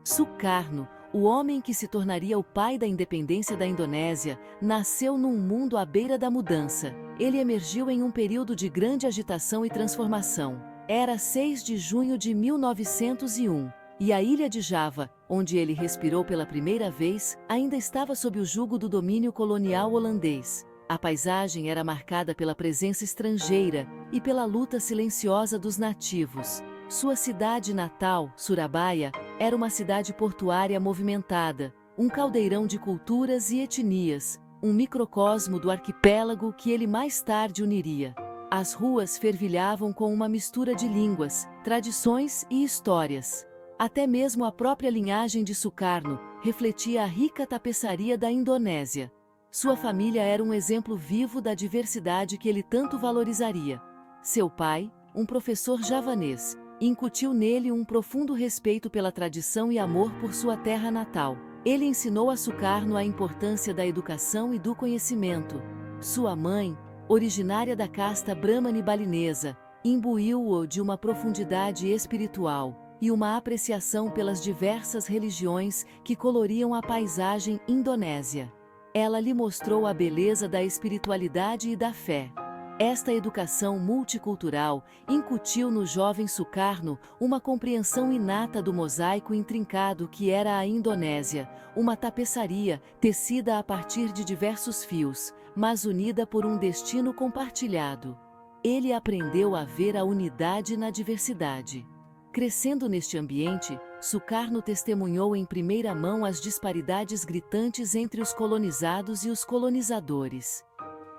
Sukarno, o homem que se tornaria o pai da independência da Indonésia, nasceu num mundo à beira da mudança. Ele emergiu em um período de grande agitação e transformação. Era 6 de junho de 1901, e a ilha de Java, onde ele respirou pela primeira vez, ainda estava sob o jugo do domínio colonial holandês. A paisagem era marcada pela presença estrangeira e pela luta silenciosa dos nativos. Sua cidade natal, Surabaya, era uma cidade portuária movimentada, um caldeirão de culturas e etnias, um microcosmo do arquipélago que ele mais tarde uniria. As ruas fervilhavam com uma mistura de línguas, tradições e histórias. Até mesmo a própria linhagem de Sukarno refletia a rica tapeçaria da Indonésia. Sua família era um exemplo vivo da diversidade que ele tanto valorizaria. Seu pai, um professor javanês, incutiu nele um profundo respeito pela tradição e amor por sua terra natal. Ele ensinou a Sukarno a importância da educação e do conhecimento. Sua mãe, originária da casta Brahmani balinesa, imbuiu-o de uma profundidade espiritual e uma apreciação pelas diversas religiões que coloriam a paisagem indonésia. Ela lhe mostrou a beleza da espiritualidade e da fé. Esta educação multicultural incutiu no jovem Sukarno uma compreensão inata do mosaico intrincado que era a Indonésia, uma tapeçaria tecida a partir de diversos fios, mas unida por um destino compartilhado. Ele aprendeu a ver a unidade na diversidade. Crescendo neste ambiente, Sukarno testemunhou em primeira mão as disparidades gritantes entre os colonizados e os colonizadores.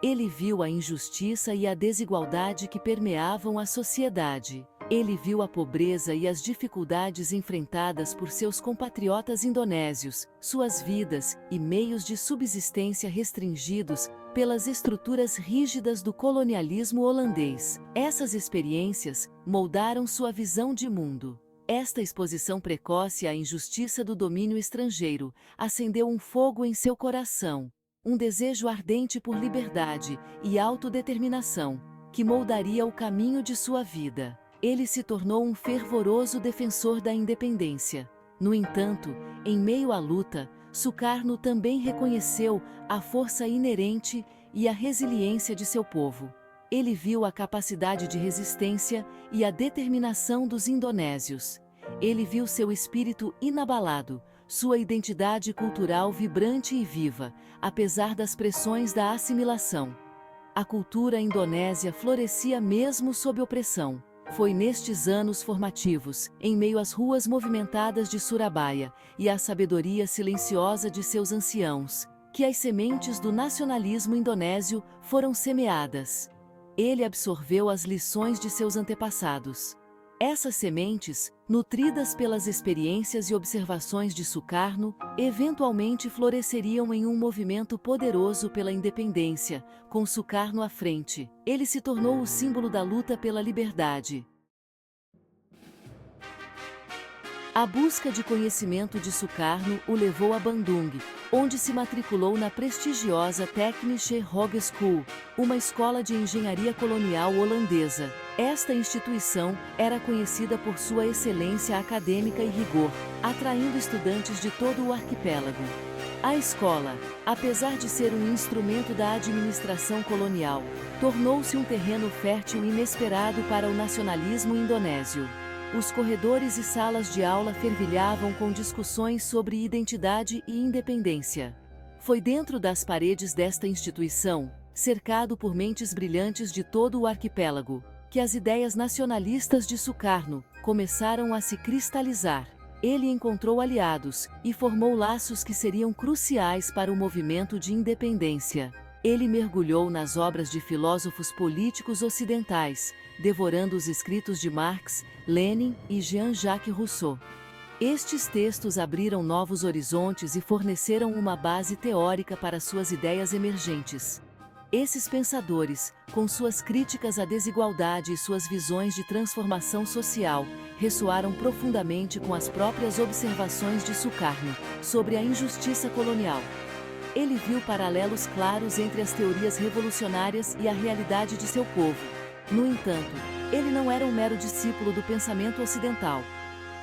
Ele viu a injustiça e a desigualdade que permeavam a sociedade. Ele viu a pobreza e as dificuldades enfrentadas por seus compatriotas indonésios, suas vidas e meios de subsistência restringidos pelas estruturas rígidas do colonialismo holandês. Essas experiências moldaram sua visão de mundo. Esta exposição precoce à injustiça do domínio estrangeiro acendeu um fogo em seu coração, um desejo ardente por liberdade e autodeterminação, que moldaria o caminho de sua vida. Ele se tornou um fervoroso defensor da independência. No entanto, em meio à luta, Sukarno também reconheceu a força inerente e a resiliência de seu povo. Ele viu a capacidade de resistência e a determinação dos indonésios. Ele viu seu espírito inabalado, sua identidade cultural vibrante e viva, apesar das pressões da assimilação. A cultura indonésia florescia mesmo sob opressão. Foi nestes anos formativos, em meio às ruas movimentadas de Surabaya e à sabedoria silenciosa de seus anciãos, que as sementes do nacionalismo indonésio foram semeadas. Ele absorveu as lições de seus antepassados. Essas sementes, nutridas pelas experiências e observações de Sukarno, eventualmente floresceriam em um movimento poderoso pela independência, com Sukarno à frente. Ele se tornou o símbolo da luta pela liberdade. A busca de conhecimento de Sukarno o levou a Bandung, onde se matriculou na prestigiosa Technische Hogeschool, uma escola de engenharia colonial holandesa. Esta instituição era conhecida por sua excelência acadêmica e rigor, atraindo estudantes de todo o arquipélago. A escola, apesar de ser um instrumento da administração colonial, tornou-se um terreno fértil inesperado para o nacionalismo indonésio. Os corredores e salas de aula fervilhavam com discussões sobre identidade e independência. Foi dentro das paredes desta instituição, cercado por mentes brilhantes de todo o arquipélago, que as ideias nacionalistas de Sukarno começaram a se cristalizar. Ele encontrou aliados e formou laços que seriam cruciais para o movimento de independência. Ele mergulhou nas obras de filósofos políticos ocidentais, devorando os escritos de Marx, Lenin e Jean-Jacques Rousseau. Estes textos abriram novos horizontes e forneceram uma base teórica para suas ideias emergentes. Esses pensadores, com suas críticas à desigualdade e suas visões de transformação social, ressoaram profundamente com as próprias observações de Sukarno sobre a injustiça colonial. Ele viu paralelos claros entre as teorias revolucionárias e a realidade de seu povo. No entanto, ele não era um mero discípulo do pensamento ocidental.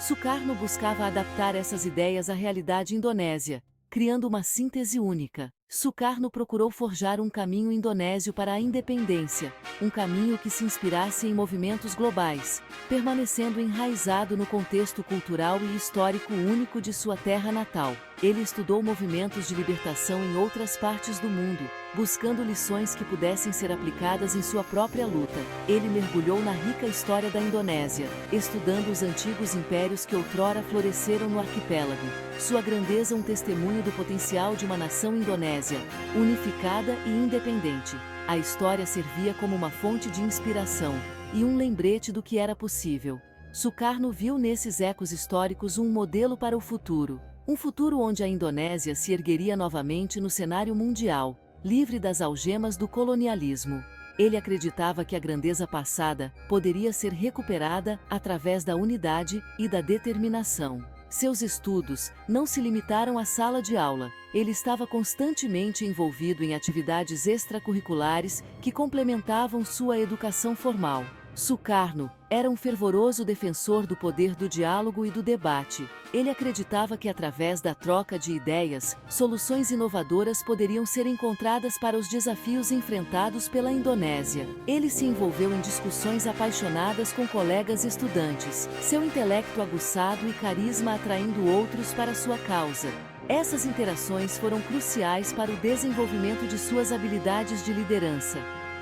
Sukarno buscava adaptar essas ideias à realidade indonésia, criando uma síntese única. Sukarno procurou forjar um caminho indonésio para a independência, um caminho que se inspirasse em movimentos globais, permanecendo enraizado no contexto cultural e histórico único de sua terra natal. Ele estudou movimentos de libertação em outras partes do mundo, buscando lições que pudessem ser aplicadas em sua própria luta. Ele mergulhou na rica história da Indonésia, estudando os antigos impérios que outrora floresceram no arquipélago. Sua grandeza um testemunho do potencial de uma nação indonésia, unificada e independente. A história servia como uma fonte de inspiração e um lembrete do que era possível. Sukarno viu nesses ecos históricos um modelo para o futuro. Um futuro onde a Indonésia se ergueria novamente no cenário mundial, livre das algemas do colonialismo. Ele acreditava que a grandeza passada poderia ser recuperada através da unidade e da determinação. Seus estudos não se limitaram à sala de aula. Ele estava constantemente envolvido em atividades extracurriculares que complementavam sua educação formal. Sukarno era um fervoroso defensor do poder do diálogo e do debate. Ele acreditava que através da troca de ideias, soluções inovadoras poderiam ser encontradas para os desafios enfrentados pela Indonésia. Ele se envolveu em discussões apaixonadas com colegas estudantes, seu intelecto aguçado e carisma atraindo outros para sua causa. Essas interações foram cruciais para o desenvolvimento de suas habilidades de liderança.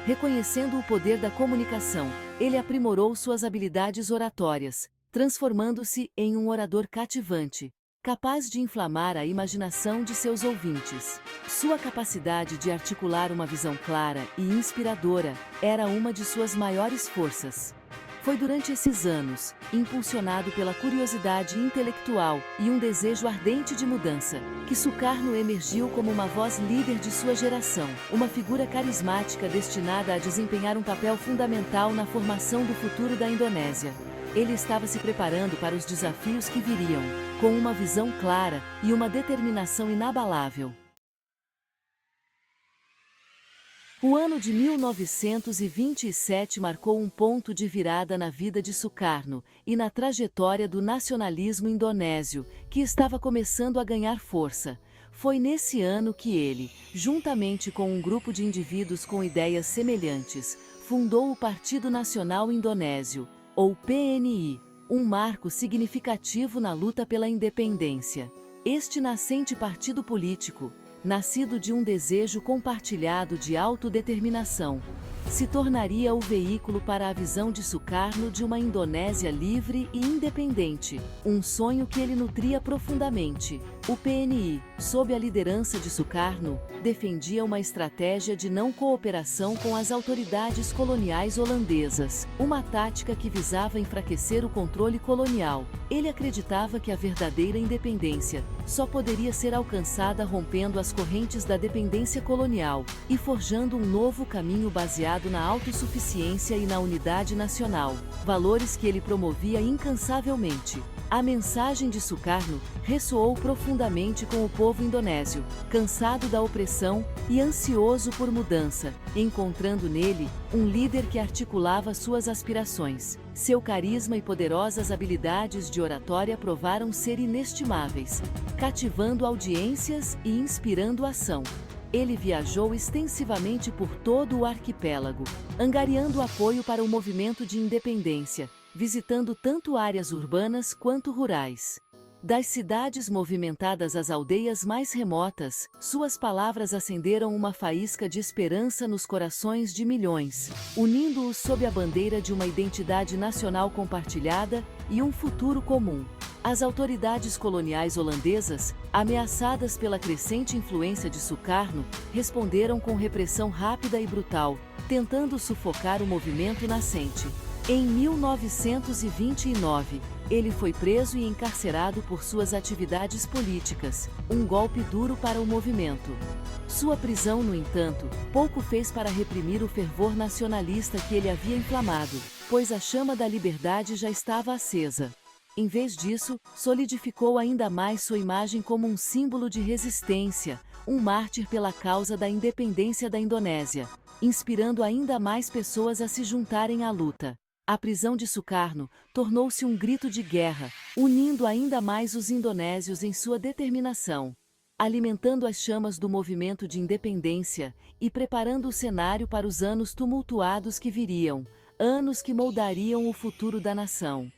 Reconhecendo o poder da comunicação, ele aprimorou suas habilidades oratórias, transformando-se em um orador cativante, capaz de inflamar a imaginação de seus ouvintes. Sua capacidade de articular uma visão clara e inspiradora era uma de suas maiores forças. Foi durante esses anos, impulsionado pela curiosidade intelectual e um desejo ardente de mudança, que Sukarno emergiu como uma voz líder de sua geração, uma figura carismática destinada a desempenhar um papel fundamental na formação do futuro da Indonésia. Ele estava se preparando para os desafios que viriam, com uma visão clara e uma determinação inabalável. O ano de 1927 marcou um ponto de virada na vida de Sukarno e na trajetória do nacionalismo indonésio, que estava começando a ganhar força. Foi nesse ano que ele, juntamente com um grupo de indivíduos com ideias semelhantes, fundou o Partido Nacional Indonésio, ou PNI, um marco significativo na luta pela independência. Este nascente partido político, nascido de um desejo compartilhado de autodeterminação, se tornaria o veículo para a visão de Sukarno de uma Indonésia livre e independente, um sonho que ele nutria profundamente. O PNI, sob a liderança de Sukarno, defendia uma estratégia de não cooperação com as autoridades coloniais holandesas, uma tática que visava enfraquecer o controle colonial. Ele acreditava que a verdadeira independência só poderia ser alcançada rompendo as correntes da dependência colonial e forjando um novo caminho baseado na autossuficiência e na unidade nacional, valores que ele promovia incansavelmente. A mensagem de Sukarno ressoou profundamente com o povo indonésio, cansado da opressão e ansioso por mudança, encontrando nele um líder que articulava suas aspirações. Seu carisma e poderosas habilidades de oratória provaram ser inestimáveis, cativando audiências e inspirando ação. Ele viajou extensivamente por todo o arquipélago, angariando apoio para o movimento de independência, visitando tanto áreas urbanas quanto rurais. Das cidades movimentadas às aldeias mais remotas, suas palavras acenderam uma faísca de esperança nos corações de milhões, unindo-os sob a bandeira de uma identidade nacional compartilhada e um futuro comum. As autoridades coloniais holandesas, ameaçadas pela crescente influência de Sukarno, responderam com repressão rápida e brutal, tentando sufocar o movimento nascente. Em 1929, ele foi preso e encarcerado por suas atividades políticas, um golpe duro para o movimento. Sua prisão, no entanto, pouco fez para reprimir o fervor nacionalista que ele havia inflamado, pois a chama da liberdade já estava acesa. Em vez disso, solidificou ainda mais sua imagem como um símbolo de resistência, um mártir pela causa da independência da Indonésia, inspirando ainda mais pessoas a se juntarem à luta. A prisão de Sukarno tornou-se um grito de guerra, unindo ainda mais os indonésios em sua determinação, alimentando as chamas do movimento de independência e preparando o cenário para os anos tumultuados que viriam, anos que moldariam o futuro da nação.